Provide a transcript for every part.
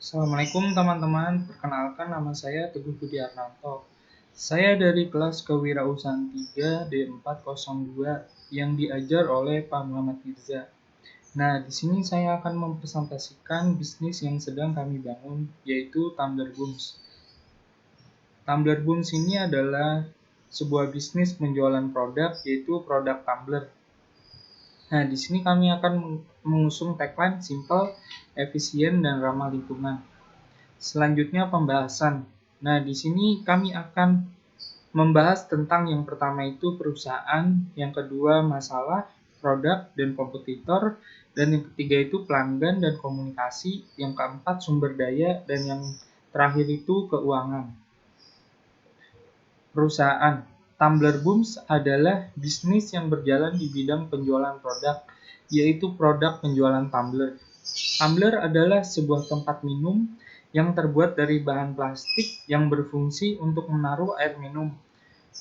Assalamualaikum teman-teman, perkenalkan nama saya Teguh Budi Arnanto. Saya dari kelas Kewirausahaan 3 D402 yang diajar oleh Pak Muhammad Mirza. Nah, di sini saya akan mempresentasikan bisnis yang sedang kami bangun, yaitu Tumbler Booms. Tumbler Booms ini adalah sebuah bisnis penjualan produk, yaitu produk tumbler. Nah, di sini kami akan mengusung tagline simple, efisien, dan ramah lingkungan. Selanjutnya pembahasan. Nah, di sini kami akan membahas tentang yang pertama itu perusahaan, yang kedua masalah, produk, dan kompetitor, dan yang ketiga itu pelanggan dan komunikasi, yang keempat sumber daya, dan yang terakhir itu keuangan. Perusahaan Tumbler Booms adalah bisnis yang berjalan di bidang penjualan produk, yaitu produk penjualan tumbler. Tumbler adalah sebuah tempat minum yang terbuat dari bahan plastik yang berfungsi untuk menaruh air minum.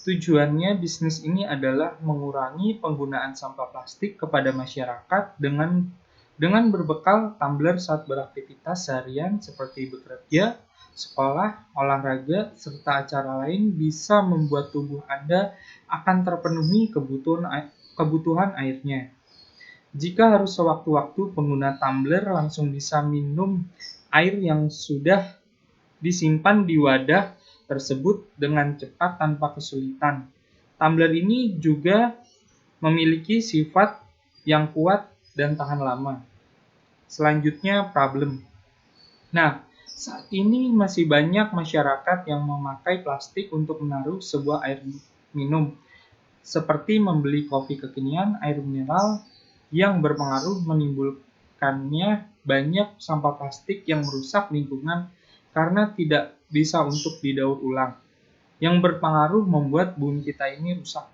Tujuannya bisnis ini adalah mengurangi penggunaan sampah plastik kepada masyarakat dengan berbekal tumbler saat beraktivitas seharian seperti bekerja, sekolah, olahraga, serta acara lain bisa membuat tubuh Anda akan terpenuhi kebutuhan airnya. Jika harus sewaktu-waktu pengguna tumbler langsung bisa minum air yang sudah disimpan di wadah tersebut dengan cepat tanpa kesulitan. Tumbler ini juga memiliki sifat yang kuat dan tahan lama. Selanjutnya problem. Nah, saat ini masih banyak masyarakat yang memakai plastik untuk menaruh sebuah air minum, seperti membeli kopi kekinian, air mineral, yang berpengaruh menimbulkannya banyak sampah plastik yang merusak lingkungan karena tidak bisa untuk didaur ulang, yang berpengaruh membuat bumi kita ini rusak.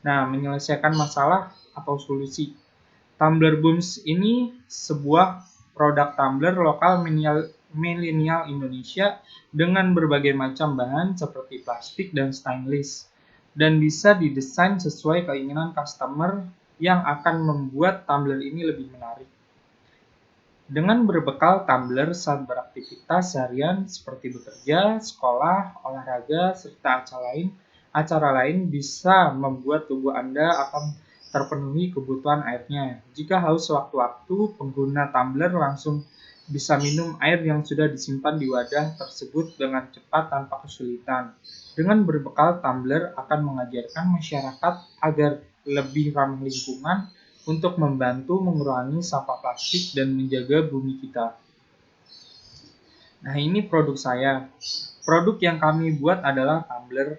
Nah, menyelesaikan masalah atau solusi. Tumbler Booms ini sebuah produk tumbler lokal milenial Indonesia dengan berbagai macam bahan seperti plastik dan stainless, dan bisa didesain sesuai keinginan customer yang akan membuat tumbler ini lebih menarik. Dengan berbekal tumbler saat beraktivitas seharian seperti bekerja, sekolah, olahraga, serta acara lain bisa membuat tubuh Anda akan terpenuhi kebutuhan airnya. Jika haus sewaktu-waktu, pengguna tumbler langsung bisa minum air yang sudah disimpan di wadah tersebut dengan cepat tanpa kesulitan. Dengan berbekal tumbler akan mengajarkan masyarakat agar lebih ramah lingkungan untuk membantu mengurangi sampah plastik dan menjaga bumi kita. Nah, ini produk saya. Produk yang kami buat adalah tumbler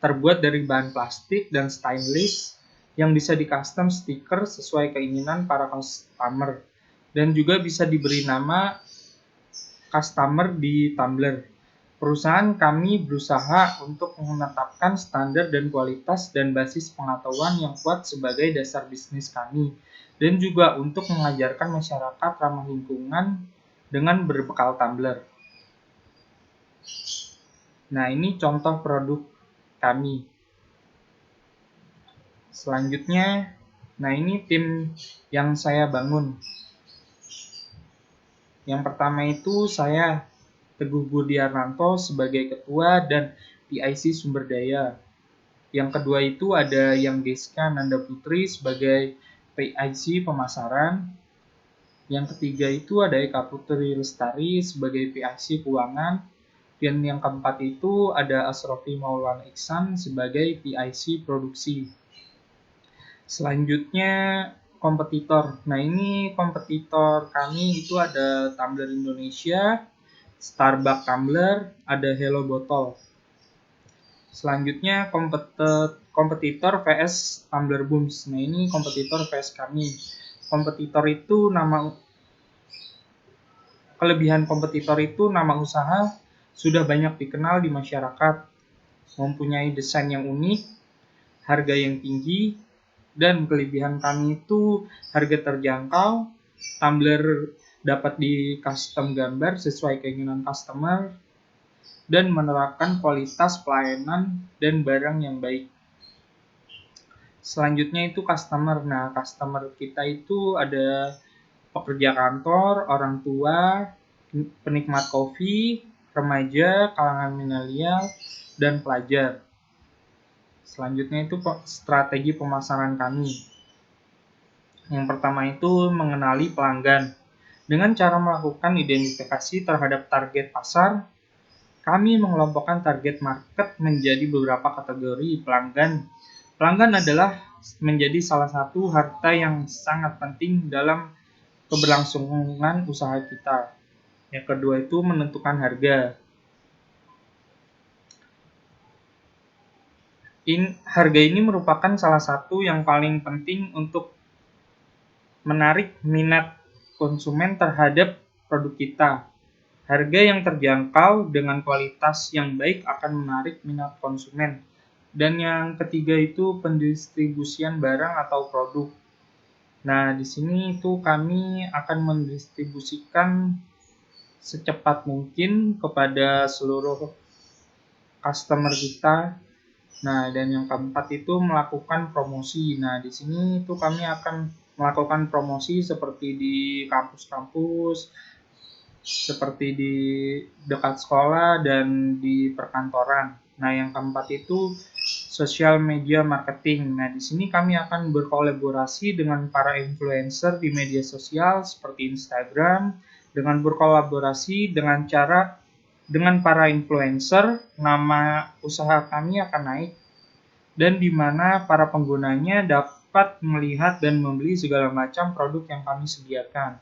terbuat dari bahan plastik dan stainless yang bisa di-custom stiker sesuai keinginan para customer, dan juga bisa diberi nama customer di tumbler. Perusahaan kami berusaha untuk menetapkan standar dan kualitas dan basis pengetahuan yang kuat sebagai dasar bisnis kami, dan juga untuk mengajarkan masyarakat ramah lingkungan dengan berbekal tumbler. Nah, ini contoh produk kami. Selanjutnya, nah ini tim yang saya bangun. Yang pertama itu saya, Teguh Budi Arnanto, sebagai ketua dan PIC sumber daya. Yang kedua itu ada yang Deska Nanda Putri sebagai PIC pemasaran. Yang ketiga itu ada Eka Putri Lestari sebagai PIC keuangan. Dan yang keempat itu ada Asrofi Maulana Iksan sebagai PIC produksi. Selanjutnya kompetitor. Nah, ini kompetitor kami itu ada Tumbler Indonesia, Starbucks Tumbler, ada Hello Botol. Selanjutnya kompetitor VS Tumbler Booms. Nah, ini kompetitor VS kami. Kompetitor itu kelebihan kompetitor itu nama usaha sudah banyak dikenal di masyarakat, mempunyai desain yang unik, harga yang tinggi, dan kelebihan kami itu harga terjangkau, tumbler dapat di custom gambar sesuai keinginan customer, dan menerapkan kualitas pelayanan dan barang yang baik. Selanjutnya itu customer. Nah, customer kita itu ada pekerja kantor, orang tua, penikmat kopi, remaja, kalangan milenial, dan pelajar. Selanjutnya itu strategi pemasaran kami. Yang pertama itu mengenali pelanggan. Dengan cara melakukan identifikasi terhadap target pasar, kami mengelompokkan target market menjadi beberapa kategori pelanggan. Pelanggan adalah menjadi salah satu harta yang sangat penting dalam keberlangsungan usaha kita. Yang kedua itu menentukan harga. Harga ini merupakan salah satu yang paling penting untuk menarik minat konsumen terhadap produk kita. Harga yang terjangkau dengan kualitas yang baik akan menarik minat konsumen. Dan yang ketiga itu pendistribusian barang atau produk. Nah, di sini itu kami akan mendistribusikan secepat mungkin kepada seluruh customer kita. Nah, dan yang keempat itu melakukan promosi. Nah, di sini itu kami akan melakukan promosi seperti di kampus-kampus, seperti di dekat sekolah dan di perkantoran. Nah, yang keempat itu social media marketing. Nah, di sini kami akan berkolaborasi dengan para influencer di media sosial seperti Instagram, dengan berkolaborasi dengan para influencer, nama usaha kami akan naik dan di mana para penggunanya dapat melihat dan membeli segala macam produk yang kami sediakan.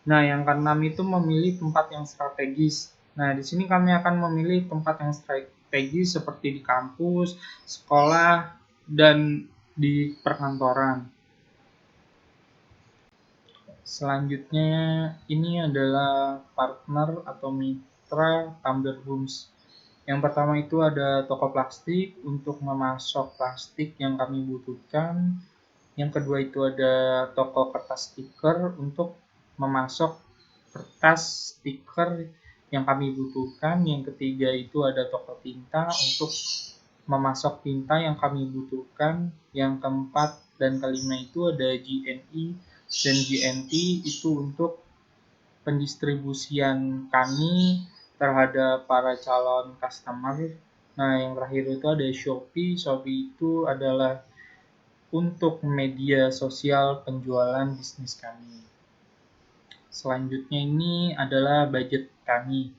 Nah, yang keenam itu memilih tempat yang strategis. Nah, di sini kami akan memilih tempat yang strategis seperti di kampus, sekolah, dan di perkantoran. Selanjutnya, ini adalah partner atau mitra Tumbler Booms. Yang pertama itu ada toko plastik untuk memasok plastik yang kami butuhkan. Yang kedua itu ada toko kertas stiker untuk memasok kertas stiker yang kami butuhkan. Yang ketiga itu ada toko tinta untuk memasok tinta yang kami butuhkan. Yang keempat dan kelima itu ada GNI dan GNT itu untuk pendistribusian kami terhadap para calon customer. Nah, yang terakhir itu ada Shopee. Shopee itu adalah untuk media sosial penjualan bisnis kami. Selanjutnya ini adalah budget kami.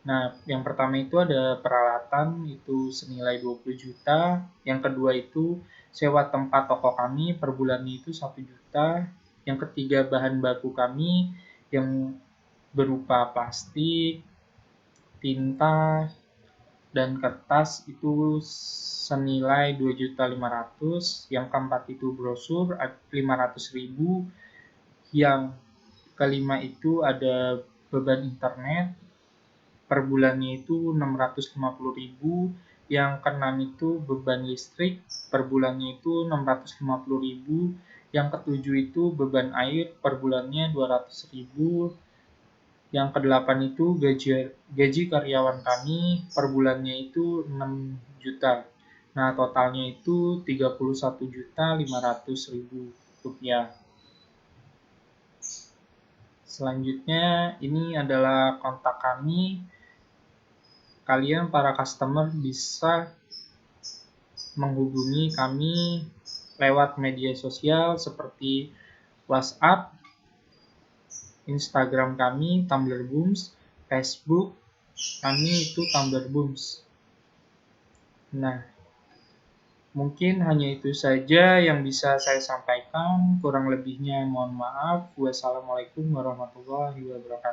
Nah, yang pertama itu ada peralatan itu senilai 20 juta. Yang kedua itu sewa tempat toko kami per bulannya itu 1 juta. Yang ketiga bahan baku kami yang berupa plastik, tinta, dan kertas itu senilai 2.500.000. Yang keempat itu brosur 500.000. Yang kelima itu ada beban internet per bulannya itu 650.000. Yang keenam itu beban listrik per bulannya itu 650.000. Yang ketujuh itu beban air per bulannya 200.000. Yang kedelapan itu gaji karyawan kami per bulannya itu 6 juta. Nah, totalnya itu 31.500.000 rupiah. Selanjutnya, ini adalah kontak kami. Kalian para customer bisa menghubungi kami lewat media sosial seperti WhatsApp, Instagram kami Tumbler Booms, Facebook kami itu Tumbler Booms. Nah, mungkin hanya itu saja yang bisa saya sampaikan. Kurang lebihnya mohon maaf. Wassalamualaikum warahmatullahi wabarakatuh.